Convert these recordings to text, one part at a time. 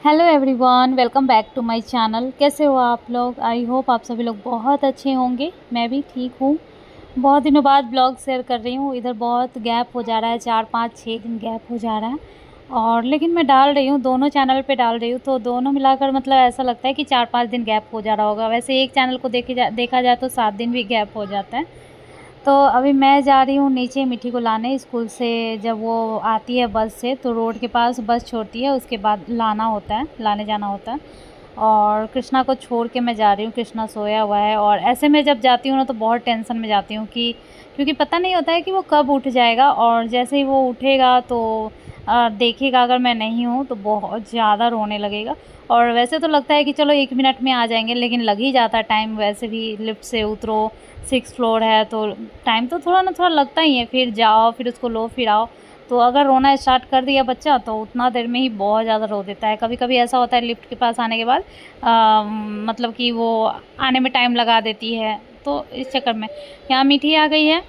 Hello everyone, welcome back to my channel. कैसे हो आप लोग? आई होप आप सभी लोग बहुत अच्छे होंगे। मैं भी ठीक हूँ। बहुत दिनों बाद ब्लॉग शेयर कर रही हूँ। इधर बहुत गैप हो जा रहा है, 4-5-6 दिन गैप हो जा रहा है। और लेकिन मैं डाल रही हूँ, दोनों चैनल पे डाल रही हूँ, तो दोनों मिलाकर मतलब ऐसा लगता है कि 4-5 दिन गैप हो जा रहा होगा। वैसे एक चैनल को देखा जाए तो 7 दिन भी गैप हो जाता है। तो अभी मैं जा रही हूँ नीचे मिठी को लाने स्कूल से। जब वो आती है बस से तो रोड के पास बस छोड़ती है, उसके बाद लाने जाना होता है। और कृष्णा को छोड़ के मैं जा रही हूँ। कृष्णा सोया हुआ है और ऐसे में जब जाती हूँ ना तो बहुत टेंशन में जाती हूँ कि क्योंकि पता नहीं होता है कि वो कब उठ जाएगा। और जैसे ही वो उठेगा तो देखेगा अगर मैं नहीं हूँ तो बहुत ज़्यादा रोने लगेगा। और वैसे तो लगता है कि चलो 1 मिनट में आ जाएंगे, लेकिन लग ही जाता है टाइम। वैसे भी लिफ्ट से उतरो, 6 फ्लोर है तो टाइम तो थोड़ा लगता ही है। फिर जाओ, फिर उसको लो, फिर आओ। तो अगर रोना स्टार्ट कर दिया बच्चा तो उतना देर में ही बहुत ज़्यादा रो देता है। कभी कभी ऐसा होता है लिफ्ट के पास आने के बाद मतलब कि वो आने में टाइम लगा देती है। तो इस चक्कर में यहाँ मीठी आ गई है,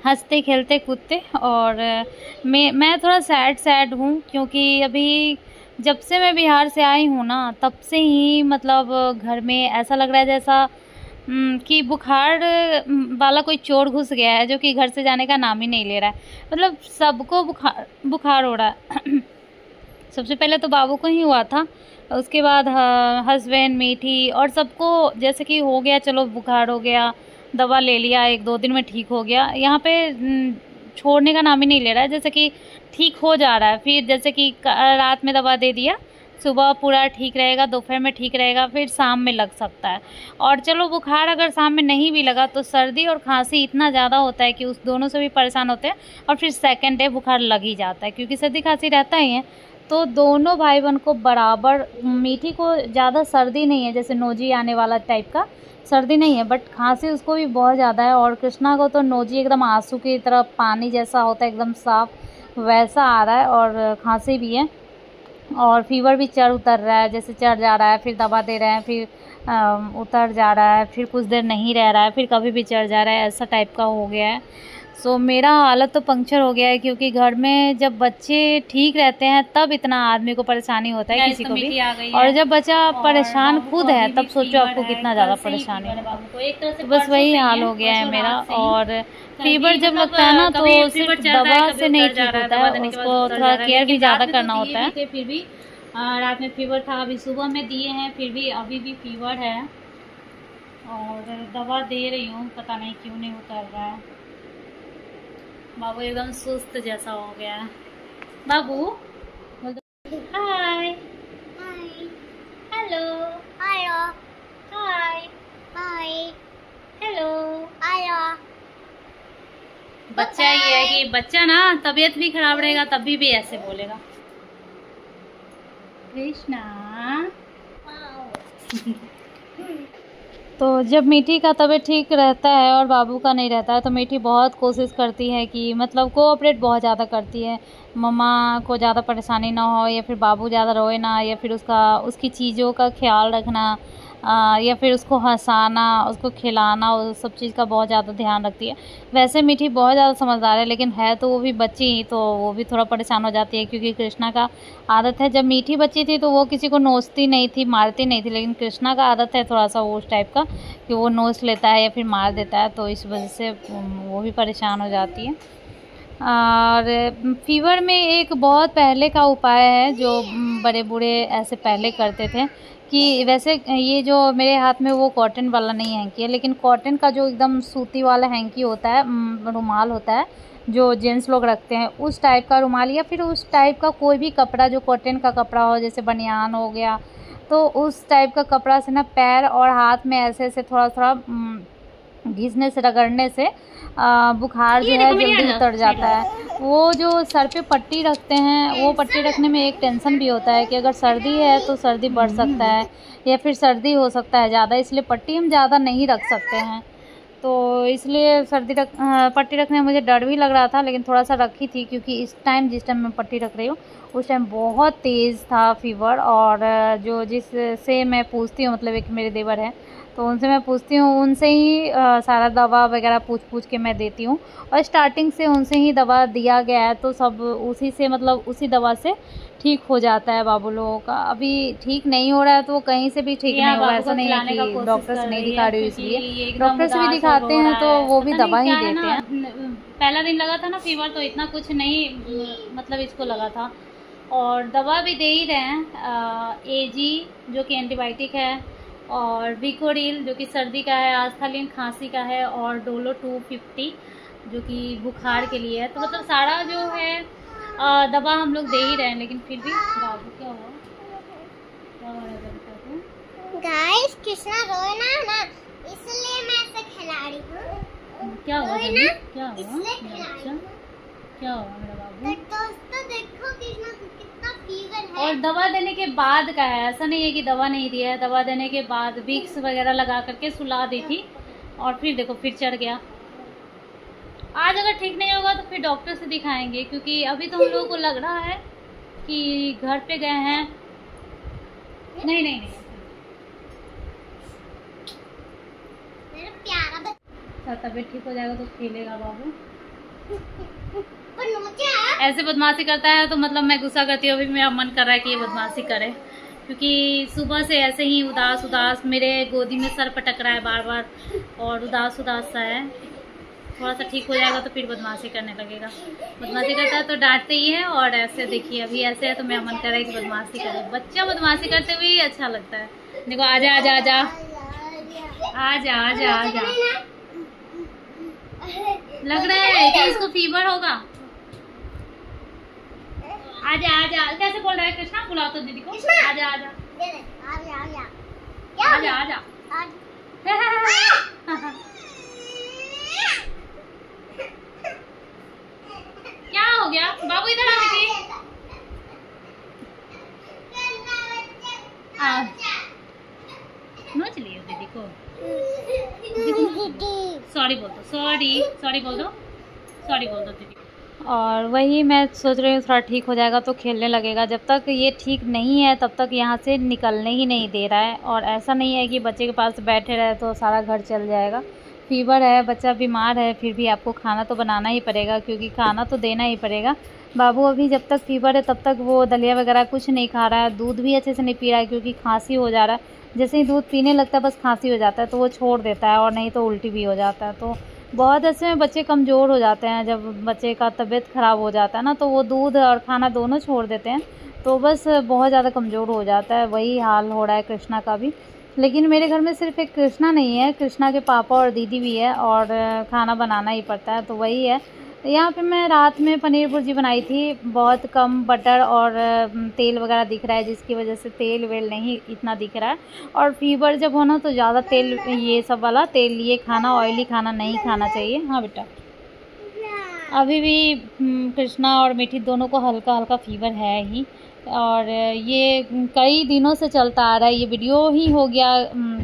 हंसते खेलते कूदते। और मैं थोड़ा सैड हूँ क्योंकि अभी जब से मैं बिहार से आई हूँ ना तब से ही मतलब घर में ऐसा लग रहा है जैसा कि बुखार वाला कोई चोर घुस गया है, जो कि घर से जाने का नाम ही नहीं ले रहा है। मतलब सबको बुखार बुखार हो रहा है। सबसे पहले तो बाबू को ही हुआ था, उसके बाद हस्बैंड, मीठी और सबको जैसे कि हो गया। चलो बुखार हो गया, दवा ले लिया, 1-2 दिन में ठीक हो गया। यहाँ पे छोड़ने का नाम ही नहीं ले रहा है। जैसे कि ठीक हो जा रहा है, फिर जैसे कि रात में दवा दे दिया, सुबह पूरा ठीक रहेगा, दोपहर में ठीक रहेगा, फिर शाम में लग सकता है। और चलो बुखार अगर शाम में नहीं भी लगा तो सर्दी और खांसी इतना ज़्यादा होता है कि उस दोनों से भी परेशान होते हैं। और फिर सेकंड डे बुखार लग ही जाता है क्योंकि सर्दी खांसी रहता ही है। तो दोनों भाई बहन को बराबर, मीठी को ज़्यादा सर्दी नहीं है, जैसे नोजी आने वाला टाइप का सर्दी नहीं है, बट खांसी उसको भी बहुत ज़्यादा है। और कृष्णा को तो नोजी एकदम आंसू की तरह पानी जैसा होता है, एकदम साफ वैसा आ रहा है। और खांसी भी है और फीवर भी चढ़ उतर रहा है। जैसे चढ़ जा रहा है, फिर दवा दे रहे हैं, फिर उतर जा रहा है, फिर कुछ देर नहीं रह रहा है, फिर कभी भी चढ़ जा रहा है, ऐसा टाइप का हो गया है। सो मेरा हालत तो पंक्चर हो गया है क्योंकि घर में जब बच्चे ठीक रहते हैं तब इतना आदमी को परेशानी होता है, किसी को भी। और जब बच्चा परेशान खुद है तब सोचो आपको कितना ज़्यादा परेशानी है। तो बस वही हाल हो गया है मेरा। और फीवर जब लगता है ना तो सिर्फ दवा से नहीं ठीक होता है, उसको थोड़ा केयर भी ज़्यादा करना होता है। फिर भी रात में फीवर था, अभी सुबह में दिए हैं, फिर भी अभी भी फीवर है और दवा दे रही हूँ, पता नहीं क्यों नहीं उतर रहा है। बाबू एकदम सुस्त जैसा हो गया है। बाबू बोल दो हाय। हेलो। हाय। हेलो। बच्चा ये है कि बच्चा ना तबीयत भी खराब रहेगा तभी भी ऐसे बोलेगा। कृष्णा। तो जब मीठी का तबीयत ठीक रहता है और बाबू का नहीं रहता है तो मीठी बहुत कोशिश करती है कि मतलब कोऑपरेट बहुत ज़्यादा करती है। मम्मा को ज़्यादा परेशानी ना हो, या फिर बाबू ज़्यादा रोए ना, या फिर उसकी चीज़ों का ख्याल रखना, या फिर उसको हंसाना, उसको खिलाना, उस सब चीज़ का बहुत ज़्यादा ध्यान रखती है। वैसे मीठी बहुत ज़्यादा समझदार है, लेकिन है तो वो भी बच्ची ही, तो वो भी थोड़ा परेशान हो जाती है क्योंकि कृष्णा का आदत है। जब मीठी बच्ची थी तो वो किसी को नोचती नहीं थी, मारती नहीं थी, लेकिन कृष्णा का आदत है थोड़ा सा वो उस टाइप का कि वो नोच लेता है या फिर मार देता है, तो इस वजह से वो भी परेशान हो जाती है। और फीवर में एक बहुत पहले का उपाय है जो बड़े बूढ़े ऐसे पहले करते थे कि वैसे ये जो मेरे हाथ में वो कॉटन वाला नहीं हैंकी है, लेकिन कॉटन का जो एकदम सूती वाला हैंकी होता है, रुमाल होता है जो जेंट्स लोग रखते हैं, उस टाइप का रुमाल या फिर उस टाइप का कोई भी कपड़ा जो कॉटन का कपड़ा हो, जैसे बनियान हो गया, तो उस टाइप का कपड़ा से ना पैर और हाथ में ऐसे ऐसे थोड़ा घिसने से, रगड़ने से बुखार जो है जल्दी उतर जाता है। वो जो सर पे पट्टी रखते हैं, वो पट्टी रखने में एक टेंशन भी होता है कि अगर सर्दी है तो सर्दी बढ़ सकता है या फिर सर्दी हो सकता है ज़्यादा, इसलिए पट्टी हम ज़्यादा नहीं रख सकते हैं। तो इसलिए पट्टी रखने में मुझे डर भी लग रहा था, लेकिन थोड़ा सा रखी थी क्योंकि जिस टाइम मैं पट्टी रख रही हूँ उस टाइम बहुत तेज़ था फीवर। और जो जिससे मैं पूछती हूँ, मतलब एक मेरे देवर है, तो तो उनसे मैं पूछती हूँ, उनसे ही सारा दवा वगैरह पूछ के मैं देती हूँ। और स्टार्टिंग से उनसे ही दवा दिया गया है, तो सब उसी से मतलब उसी दवा से ठीक हो जाता है बाबू लोगों का। अभी ठीक नहीं हो रहा है तो वो कहीं से भी ठीक नहीं होगा, ऐसा नहीं है कि डॉक्टर से नहीं दिखा रही हूँ इसलिए। डॉक्टर से भी दिखाते हैं तो वो भी दवा ही देते हैं। पहला दिन लगा था ना फीवर, तो इतना कुछ नहीं मतलब इसको लगा था, और दवा भी दे ही रहे हैं। एजी जो कि एंटीबायोटिक है, और विकोरिल जो कि सर्दी का है, आस्थालिन खांसी का है, और डोलो 250 जो कि बुखार के लिए है। तो मतलब सारा जो है दवा हम लोग दे ही रहे हैं, लेकिन फिर भी बाबू क्या हुआ गाइस, कृष्णा रोए ना इसलिए मैं इसे खिला रही हूँ। क्या हुआ ना? क्या हुआ? अच्छा क्या हुआ मेरा बाबू? तो दोस्तों देखो कृष्णा को कितना फीवर है। और दवा देने के बाद का है, ऐसा नहीं है कि दवा नहीं दिया है। दवा देने के बाद विक्स वगैरह लगा करके सुला दी थी, और फिर देखो फिर चढ़ गया। आज अगर ठीक नहीं होगा तो फिर डॉक्टर से दिखाएंगे, क्योंकि अभी तो हम लोगों को लग रहा है कि घर पे गए हैं। नहीं नहीं नहीं, मेरा प्यारा बच्चा, तबीयत ठीक हो जाएगा तो खेलेगा बाबू। पर ऐसे बदमाशी करता है तो मतलब मैं गुस्सा करती हूँ। अभी मेरा मन कर रहा है कि ये बदमाशी करे, क्योंकि सुबह से ऐसे ही उदास उदास मेरे गोदी में सर पटक रहा है बार बार, और उदास उदास सा है। थोड़ा सा ठीक हो जाएगा तो फिर बदमाशी करने लगेगा। बदमाशी करता है तो डांटते ही है, और ऐसे देखिए अभी ऐसे है तो मेरा मन कर रहा है कि बदमाशी करे। बच्चा बदमाशी करते हुए ही अच्छा लगता है। देखो आजा आजा आजा आजा आजा आजा, लग रहा है कि इसको फीवर होगा। आजा आजा, कैसे बोल रहा है कृष्णा? बुलाओ तो दीदी को। आजा आजा आजा आजा। क्या हो गया बाबू? इधर आ बेटी। नोच लियो दीदी को। सॉरी बोल दो, सॉरी बोल दो, सॉरी बोल दो दीदी। और वही मैं सोच रही हूँ थोड़ा ठीक हो जाएगा तो खेलने लगेगा। जब तक ये ठीक नहीं है तब तक यहाँ से निकलने ही नहीं दे रहा है। और ऐसा नहीं है कि बच्चे के पास बैठे रहे तो सारा घर चल जाएगा। फीवर है, बच्चा बीमार है, फिर भी आपको खाना तो बनाना ही पड़ेगा, क्योंकि खाना तो देना ही पड़ेगा। बाबू अभी जब तक फीवर है तब तक वो दलिया वगैरह कुछ नहीं खा रहा है, दूध भी अच्छे से नहीं पी रहा है, क्योंकि खांसी हो जा रहा है। जैसे ही दूध पीने लगता है बस खांसी हो जाता है, तो वो छोड़ देता है, और नहीं तो उल्टी भी हो जाता है। तो बहुत ऐसे में बच्चे कमज़ोर हो जाते हैं। जब बच्चे का तबीयत ख़राब हो जाता है ना, तो वो दूध और खाना दोनों छोड़ देते हैं, तो बस बहुत ज़्यादा कमज़ोर हो जाता है। वही हाल हो रहा है कृष्णा का भी। लेकिन मेरे घर में सिर्फ एक कृष्णा नहीं है, कृष्णा के पापा और दीदी भी है, और खाना बनाना ही पड़ता है। तो वही है। यहाँ पे मैं रात में पनीर भुर्जी बनाई थी, बहुत कम बटर और तेल वगैरह दिख रहा है, जिसकी वजह से तेल वेल नहीं इतना दिख रहा है। और फीवर जब हो ना तो ज़्यादा तेल, ये सब वाला तेल, ये खाना ऑयली खाना नहीं खाना चाहिए। हाँ बेटा, अभी भी कृष्णा और मीठी दोनों को हल्का हल्का फीवर है ही, और ये कई दिनों से चलता आ रहा है। ये वीडियो ही हो गया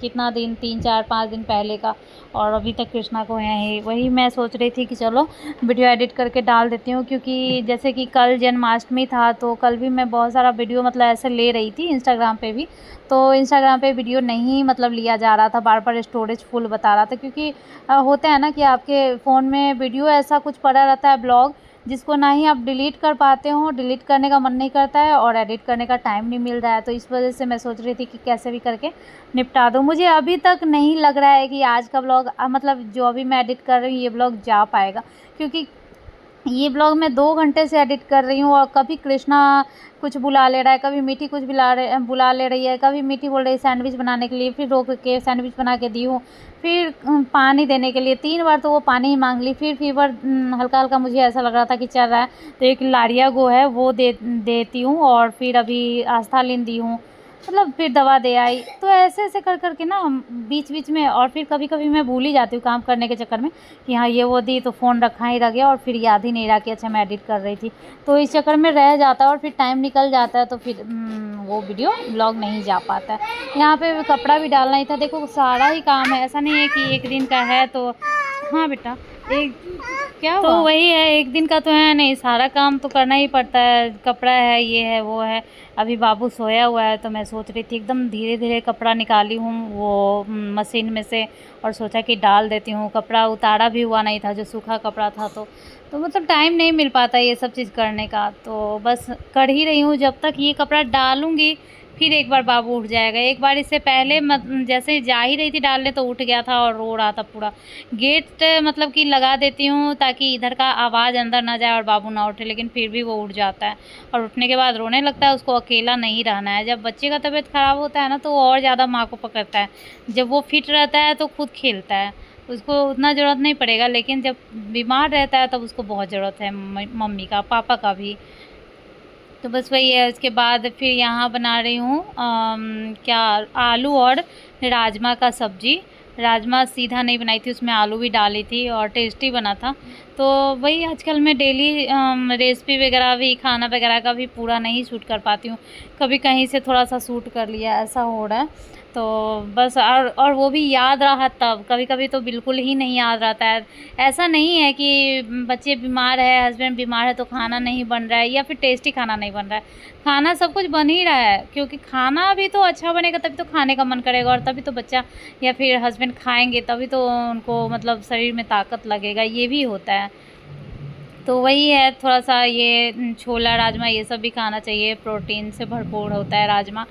कितना दिन, 3 4 5 दिन पहले का, और अभी तक कृष्णा को है ही। वही मैं सोच रही थी कि चलो वीडियो एडिट करके डाल देती हूँ, क्योंकि जैसे कि कल जन्माष्टमी था, तो कल भी मैं बहुत सारा वीडियो मतलब ऐसे ले रही थी इंस्टाग्राम पे भी। तो इंस्टाग्राम पे वीडियो नहीं मतलब लिया जा रहा था, बार बार स्टोरेज फुल बता रहा था, क्योंकि होता है ना कि आपके फ़ोन में वीडियो ऐसा कुछ पड़ा रहता है, ब्लॉग, जिसको ना ही आप डिलीट कर पाते हो, डिलीट करने का मन नहीं करता है, और एडिट करने का टाइम नहीं मिल रहा है। तो इस वजह से मैं सोच रही थी कि कैसे भी करके निपटा दूँ। मुझे अभी तक नहीं लग रहा है कि आज का ब्लॉग मतलब जो अभी मैं एडिट कर रही हूँ ये ब्लॉग जा पाएगा, क्योंकि ये ब्लॉग मैं 2 घंटे से एडिट कर रही हूँ, और कभी कृष्णा कुछ बुला ले रहा है, कभी मीठी कुछ बुला ले रही है, कभी मीठी बोल रही है सैंडविच बनाने के लिए, फिर रोक के सैंडविच बना के दी हूँ, फिर पानी देने के लिए 3 बार तो वो पानी ही मांग ली। फिर फीवर हल्का हल्का मुझे ऐसा लग रहा था कि चल रहा है, तो एक लारिया गो है वो देती हूँ, और फिर अभी आस्थालिन दी हूँ, मतलब फिर दवा दे आई। तो ऐसे ऐसे कर कर के ना बीच बीच में, और फिर कभी कभी मैं भूल ही जाती हूँ काम करने के चक्कर में कि हाँ ये वो दी, तो फ़ोन रखा ही रह गया, और फिर याद ही नहीं रहा कि अच्छा मैं एडिट कर रही थी। तो इस चक्कर में रह जाता है, और फिर टाइम निकल जाता है, तो फिर वो वीडियो ब्लॉग नहीं जा पाता है। यहाँ पे कपड़ा भी डालना ही था। देखो सारा ही काम है, ऐसा नहीं है कि एक दिन का है तो हाँ बेटा, एक क्या तो वही है, एक दिन का तो है नहीं, सारा काम तो करना ही पड़ता है। कपड़ा है, ये है, वो है। अभी बाबू सोया हुआ है तो मैं सोच रही थी एकदम धीरे धीरे कपड़ा निकाली हूँ वो मशीन में से, और सोचा कि डाल देती हूँ। कपड़ा उतारा भी हुआ नहीं था, जो सूखा कपड़ा था, तो मतलब टाइम नहीं मिल पाता ये सब चीज़ करने का, तो बस कर ही रही हूँ। जब तक ये कपड़ा डालूँगी फिर एक बार बाबू उठ जाएगा। एक बार इससे पहले जैसे जा ही रही थी डालने तो उठ गया था और रो रहा था पूरा। गेट मतलब कि लगा देती हूँ ताकि इधर का आवाज़ अंदर ना जाए और बाबू ना उठे, लेकिन फिर भी वो उठ जाता है और उठने के बाद रोने लगता है। उसको अकेला नहीं रहना है। जब बच्चे का तबीयत ख़राब होता है ना तो वो और ज़्यादा माँ को पकड़ता है। जब वो फिट रहता है तो खुद खेलता है, उसको उतना ज़रूरत नहीं पड़ेगा, लेकिन जब बीमार रहता है तब उसको बहुत ज़रूरत है मम्मी का, पापा का भी। तो बस वही है। उसके बाद फिर यहाँ बना रही हूँ क्या, आलू और राजमा का सब्जी। राजमा सीधा नहीं बनाई थी, उसमें आलू भी डाली थी और टेस्टी बना था। तो वही आजकल मैं डेली रेसिपी वगैरह भी, खाना वगैरह का भी पूरा नहीं शूट कर पाती हूँ। कभी कहीं से थोड़ा सा शूट कर लिया, ऐसा हो रहा है। तो बस और वो भी याद रहा तब, कभी कभी तो बिल्कुल ही नहीं याद रहता है। ऐसा नहीं है कि बच्चे बीमार है, हस्बैंड बीमार है तो खाना नहीं बन रहा है या फिर टेस्टी खाना नहीं बन रहा है। खाना सब कुछ बन ही रहा है, क्योंकि खाना भी तो अच्छा बनेगा तभी तो खाने का मन करेगा, और तभी तो बच्चा या फिर हस्बैंड खाएंगे तभी तो उनको मतलब शरीर में ताकत लगेगा, ये भी होता है। तो वही है, थोड़ा सा ये छोला राजमा ये सब भी खाना चाहिए, प्रोटीन से भरपूर होता है राजमा।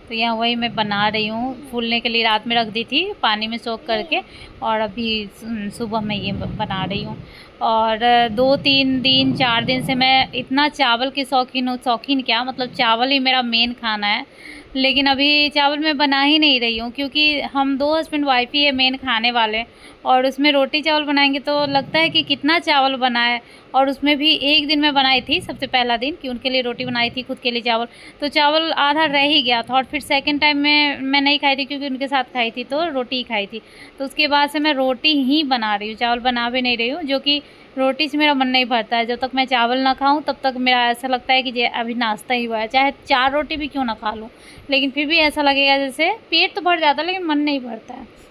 तो यहाँ वही मैं बना रही हूँ, फूलने के लिए रात में रख दी थी पानी में सोख करके, और अभी सुबह में ये बना रही हूँ। और 2-3 दिन 4 दिन से मैं इतना चावल की शौकीन हूँ, शौकीन क्या मतलब चावल ही मेरा मेन खाना है। लेकिन अभी चावल मैं बना ही नहीं रही हूँ, क्योंकि हम 2 हस्बैंड वाइफ ही है मेन खाने वाले, और उसमें रोटी चावल बनाएंगे तो लगता है कि कितना चावल बनाए। और उसमें भी एक दिन मैं बनाई थी, सबसे पहला दिन, कि उनके लिए रोटी बनाई थी, खुद के लिए चावल, तो चावल आधा रह ही गया था। और फिर सेकंड टाइम में मैं नहीं खाई थी, क्योंकि उनके साथ खाई थी तो रोटी ही खाई थी। तो उसके बाद से मैं रोटी ही बना रही हूँ, चावल बना भी नहीं रही हूँ, जो कि रोटी से मेरा मन नहीं भरता है। जब तक मैं चावल ना खाऊं तब तक मेरा ऐसा लगता है कि अभी नाश्ता ही हुआ है, चाहे 4 रोटी भी क्यों ना खा लूँ, लेकिन फिर भी ऐसा लगेगा जैसे पेट तो भर जाता है लेकिन मन नहीं भरता है।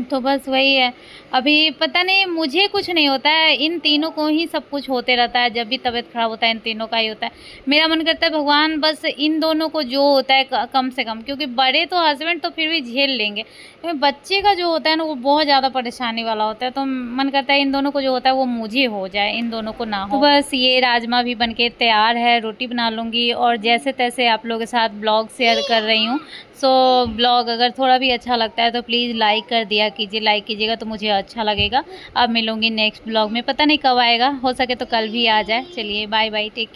तो बस वही है। अभी पता नहीं, मुझे कुछ नहीं होता है, इन तीनों को ही सब कुछ होते रहता है। जब भी तबीयत ख़राब होता है इन तीनों का ही होता है। मेरा मन करता है भगवान बस इन दोनों को जो होता है कम से कम, क्योंकि बड़े तो हस्बैंड तो फिर भी झेल लेंगे, लेकिन बच्चे का जो होता है ना वो बहुत ज़्यादा परेशानी वाला होता है। तो मन करता है इन दोनों को जो होता है वो मुझे हो जाए, इन दोनों को ना हो। तो बस ये राजमा भी बनके तैयार है, रोटी बना लूँगी, और जैसे तैसे आप लोगों के साथ ब्लॉग शेयर कर रही हूँ। सो ब्लॉग अगर थोड़ा भी अच्छा लगता है तो प्लीज़ लाइक कर दिया कीजिए, लाइक कीजिएगा तो मुझे अच्छा लगेगा। अब मिलूँगी नेक्स्ट ब्लॉग में, पता नहीं कब आएगा, हो सके तो कल भी आ जाए। चलिए बाय बाय, टेक केयर।